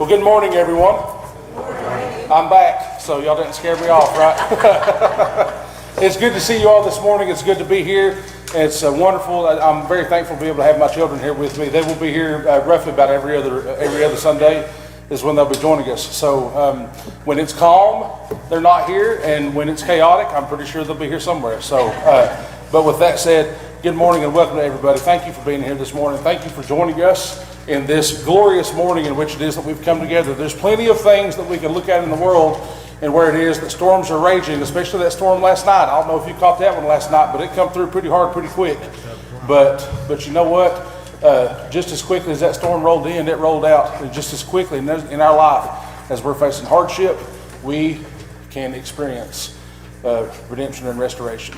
Well, good morning, everyone. Good morning. I'm back, so y'all didn't scare me off, right? It's good to see you all this morning. It's good to be here. It's wonderful. I'm very thankful to be able to have my children here with me. They will be here roughly about every other Sunday is when they'll be joining us. So when it's calm, they're not here, and when it's chaotic, I'm pretty sure they'll be here somewhere. So, but with that said, good morning and welcome to everybody. Thank you for being here this morning. Thank you for joining us in this glorious morning in which it is that we've come together. There's plenty of things that we can look at in the world and where it is that storms are raging, especially that storm last night. I don't know if you caught that one last night, but it come through pretty hard, pretty quick. But you know what? Just as quickly as that storm rolled in, it rolled out. And just as quickly in our life, as we're facing hardship, we can experience redemption and restoration.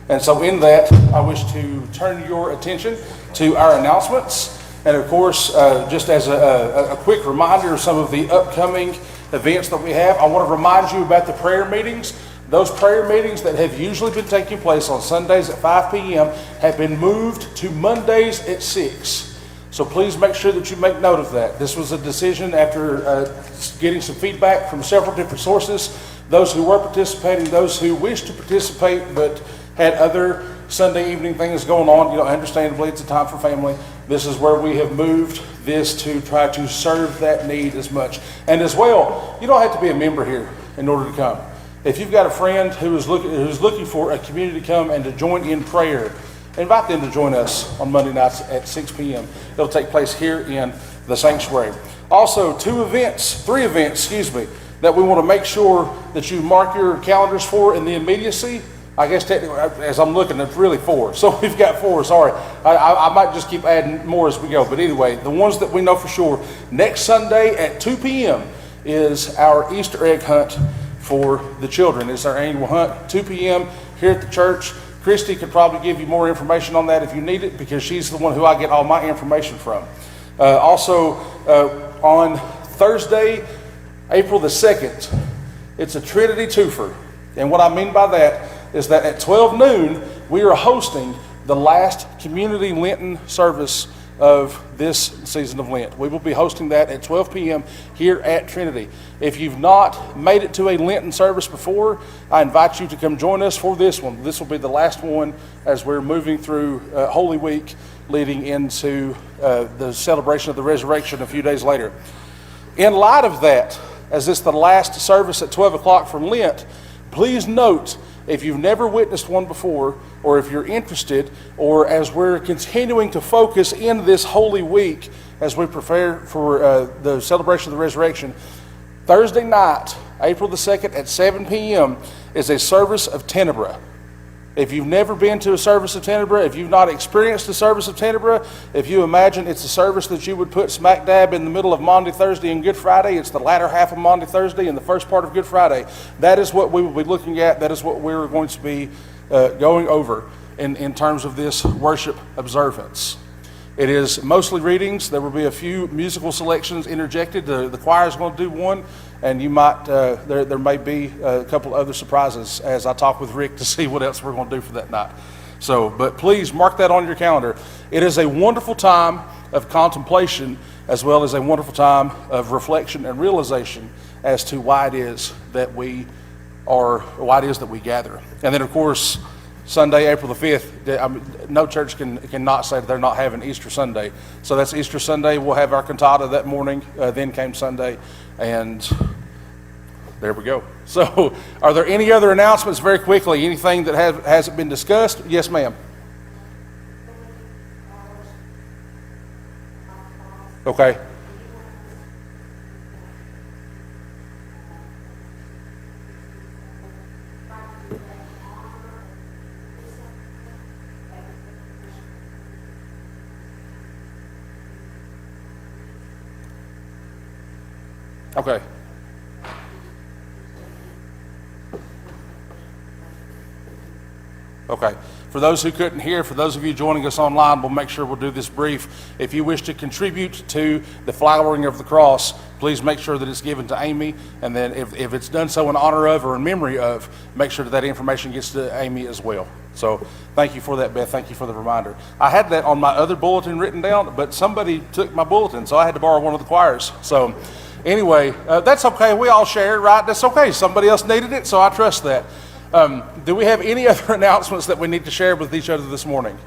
And so in that, I wish to turn your attention to our announcements. And of course, just as a quick reminder of some of the upcoming events that we have, I want to remind you about the prayer meetings. Those prayer meetings that have usually been taking place on Sundays at 5 p.m. have been moved to Mondays at 6. So please make sure that you make note of that. This was a decision after getting some feedback from several different sources. Those who were participating, those who wished to participate but had other Sunday evening things going on. Understandably, it's a time for family. This is where we have moved this to try to serve that need as much. And as well, you don't have to be a member here in order to come. If you've got a friend who is looking for a community to come and to join in prayer, invite them to join us on Monday nights at 6 p.m. It'll take place here in the sanctuary. Also, three events, that we want to make sure that you mark your calendars for in the immediacy. I guess technically, as I'm looking, it's really 4. So we've got 4, sorry. I might just keep adding more as we go. But anyway, the ones that we know for sure, next Sunday at 2 p.m. is our Easter egg hunt for the children. It's our annual hunt, 2 p.m. here at the church. Christy could probably give you more information on that if you need it, because she's the one who I get all my information from. Also, on Thursday, April the 2nd, it's a Trinity twofer. And what I mean by that is that at 12 noon, we are hosting the last community Lenten service of this season of Lent. We will be hosting that at 12 p.m. here at Trinity. If you've not made it to a Lenten service before, I invite you to come join us for this one. This will be the last one as we're moving through Holy Week, leading into the celebration of the resurrection a few days later. In light of that, as it's the last service at 12 o'clock from Lent, please note, if you've never witnessed one before, or if you're interested, or as we're continuing to focus in this Holy Week as we prepare for the celebration of the resurrection, Thursday night, April the 2nd at 7 p.m. is a service of Tenebra. If you've never been to a service of Tenebra, if you've not experienced a service of Tenebra, if you imagine it's a service that you would put smack dab in the middle of Maundy Thursday and Good Friday, it's the latter half of Maundy Thursday and the first part of Good Friday. That is what we will be looking at. That is what we're going to be going over in terms of this worship observance. It is mostly readings. There will be a few musical selections interjected. The choir is going to do one, and you might there may be a couple other surprises as I talk with Rick to see what else we're going to do for that night. So, but please mark that on your calendar. It is a wonderful time of contemplation as well as a wonderful time of reflection and realization as to why it is that we gather. And then, of course, Sunday, April the 5th, no church cannot say that they're not having Easter Sunday. So that's Easter Sunday. We'll have our cantata that morning. Then came Sunday, and there we go. So are there any other announcements very quickly? Anything that hasn't been discussed? Yes, ma'am. Okay. Okay. Okay. For those who couldn't hear, for those of you joining us online, we'll make sure we'll do this brief. If you wish to contribute to the flowering of the cross, please make sure that it's given to Amy. And then if it's done so in honor of or in memory of, make sure that information gets to Amy as well. So thank you for that, Beth. Thank you for the reminder. I had that on my other bulletin written down, but somebody took my bulletin, so I had to borrow one of the choirs. So Anyway, that's okay. We all share, right? That's okay. Somebody else needed it, so I trust that. Do we have any other announcements that we need to share with each other this morning?